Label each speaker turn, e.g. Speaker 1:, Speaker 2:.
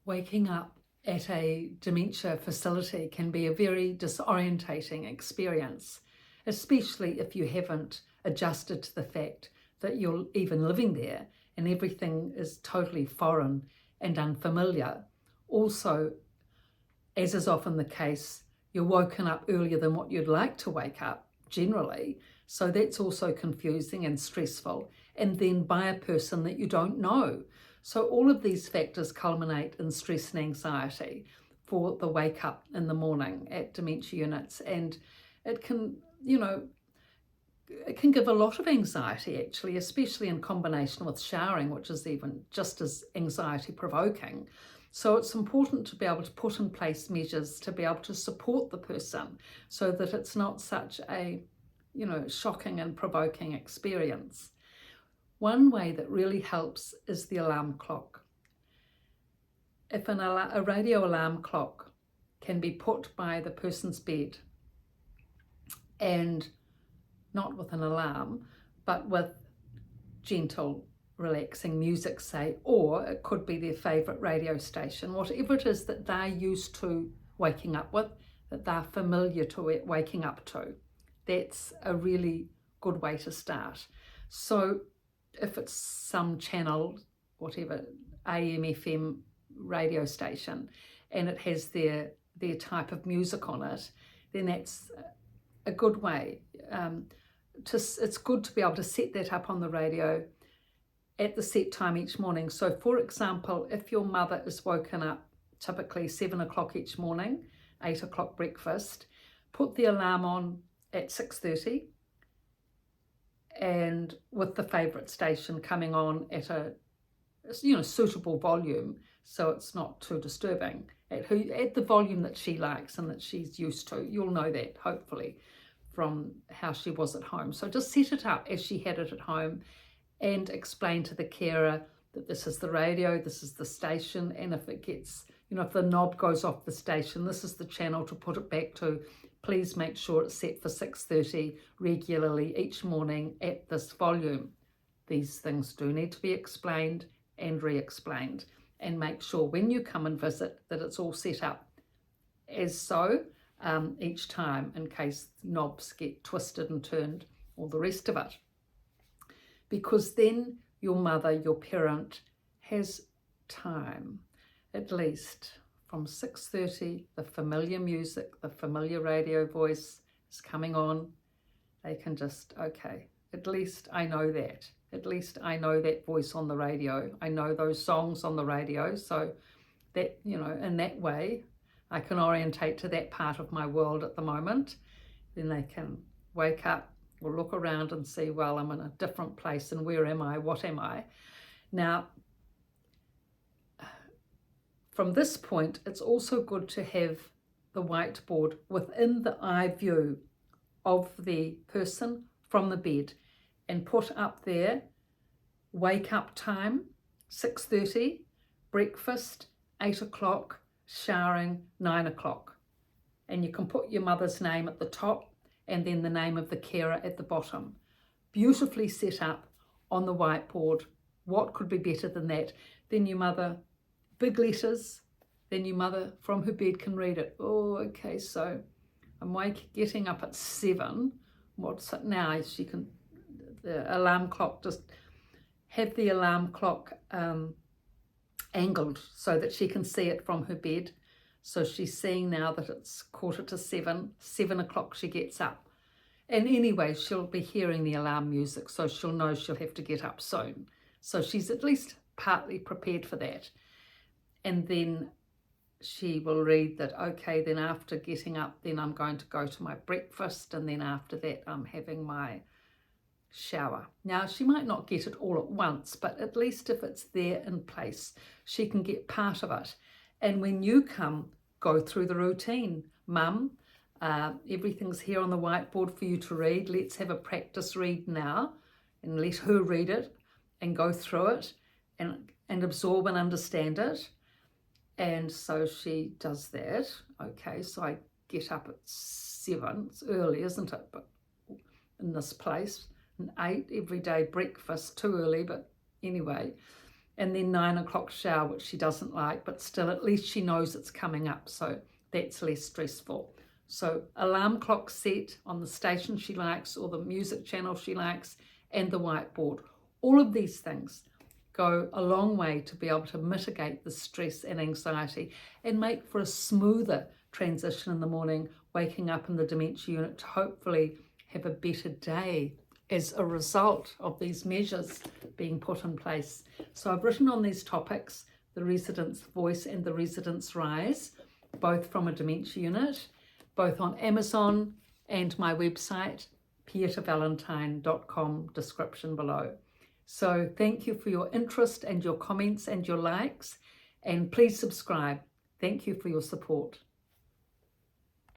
Speaker 1: Waking up at a dementia facility can be a very disorientating experience, especially if you haven't adjusted to the fact that you're even living there and everything is totally foreign and unfamiliar. Also, as is often the case, you're woken up earlier than what you'd like to wake up generally, so that's also confusing and stressful, and then by a person that you don't know. So all of these factors culminate in stress and anxiety for the wake up in the morning at dementia units, and it can, it can give a lot of anxiety actually, especially in combination with showering, which is even just as anxiety provoking. So it's important to be able to put in place measures to be able to support the person so that it's not such a, shocking and provoking experience. One way that really helps is the alarm clock. If a radio alarm clock can be put by the person's bed, and not with an alarm, but with gentle, relaxing music, say, or it could be their favourite radio station, whatever it is that they're used to waking up with, that they're familiar to it, waking up to. That's a really good way to start. So if it's some channel, whatever, AM, FM radio station, and it has their type of music on it, then that's a good way. It's good to be able to set that up on the radio at the set time each morning. So for example, if your mother is woken up typically 7 o'clock each morning, 8 o'clock breakfast, put the alarm on at 6:30, and with the favourite station coming on at a suitable volume, so it's not too disturbing, at the volume that she likes and that she's used to. You'll know that hopefully from how she was at home. So just set it up as she had it at home and explain to the carer that this is the radio, this is the station, and if it gets, if the knob goes off the station, this is the channel to put it back to. Please make sure it's set for 6:30 regularly each morning at this volume. These things do need to be explained and re-explained, and make sure when you come and visit that it's all set up as so each time, in case knobs get twisted and turned, all the rest of it. Because then your mother, your parent, has time, at least from 6:30, the familiar music, the familiar radio voice is coming on. They can just, okay, at least I know that. At least I know that voice on the radio. I know those songs on the radio. So that, in that way, I can orientate to that part of my world at the moment. Then they can wake up or look around and see, well, I'm in a different place, and where am I? What am I? Now, from this point, it's also good to have the whiteboard within the eye view of the person from the bed, and put up there wake up time, 6:30, breakfast, 8 o'clock, showering, 9 o'clock. And you can put your mother's name at the top and then the name of the carer at the bottom. Beautifully set up on the whiteboard. What could be better than that? Then your mother, big letters, then your mother from her bed can read it. Oh, okay, so I'm getting up at 7. What's it now? She can, the alarm clock, just have the alarm clock angled so that she can see it from her bed. So she's seeing now that it's 7:15, 7 o'clock she gets up. And anyway, she'll be hearing the alarm music, so she'll know she'll have to get up soon. So she's at least partly prepared for that. And then she will read that, okay, then after getting up, then I'm going to go to my breakfast, and then after that I'm having my shower. Now, she might not get it all at once, but at least if it's there in place, she can get part of it. And when you come, go through the routine. Mum, everything's here on the whiteboard for you to read. Let's have a practice read now, and let her read it and go through it and absorb and understand it. And so she does that. Okay, so I get up at 7. It's early, isn't it? But in this place, and 8 every day, breakfast, too early, but anyway. and then 9 o'clock shower, which she doesn't like, but still at least she knows it's coming up, so that's less stressful. So alarm clock set on the station she likes or the music channel she likes, and the whiteboard. All of these things go a long way to be able to mitigate the stress and anxiety and make for a smoother transition in the morning, waking up in the dementia unit to hopefully have a better day as a result of these measures being put in place. So I've written on these topics, the resident's voice and the resident's rise, both from a dementia unit, both on Amazon and my website, pietavalentine.com, description below. So thank you for your interest and your comments and your likes, and please subscribe. Thank you for your support.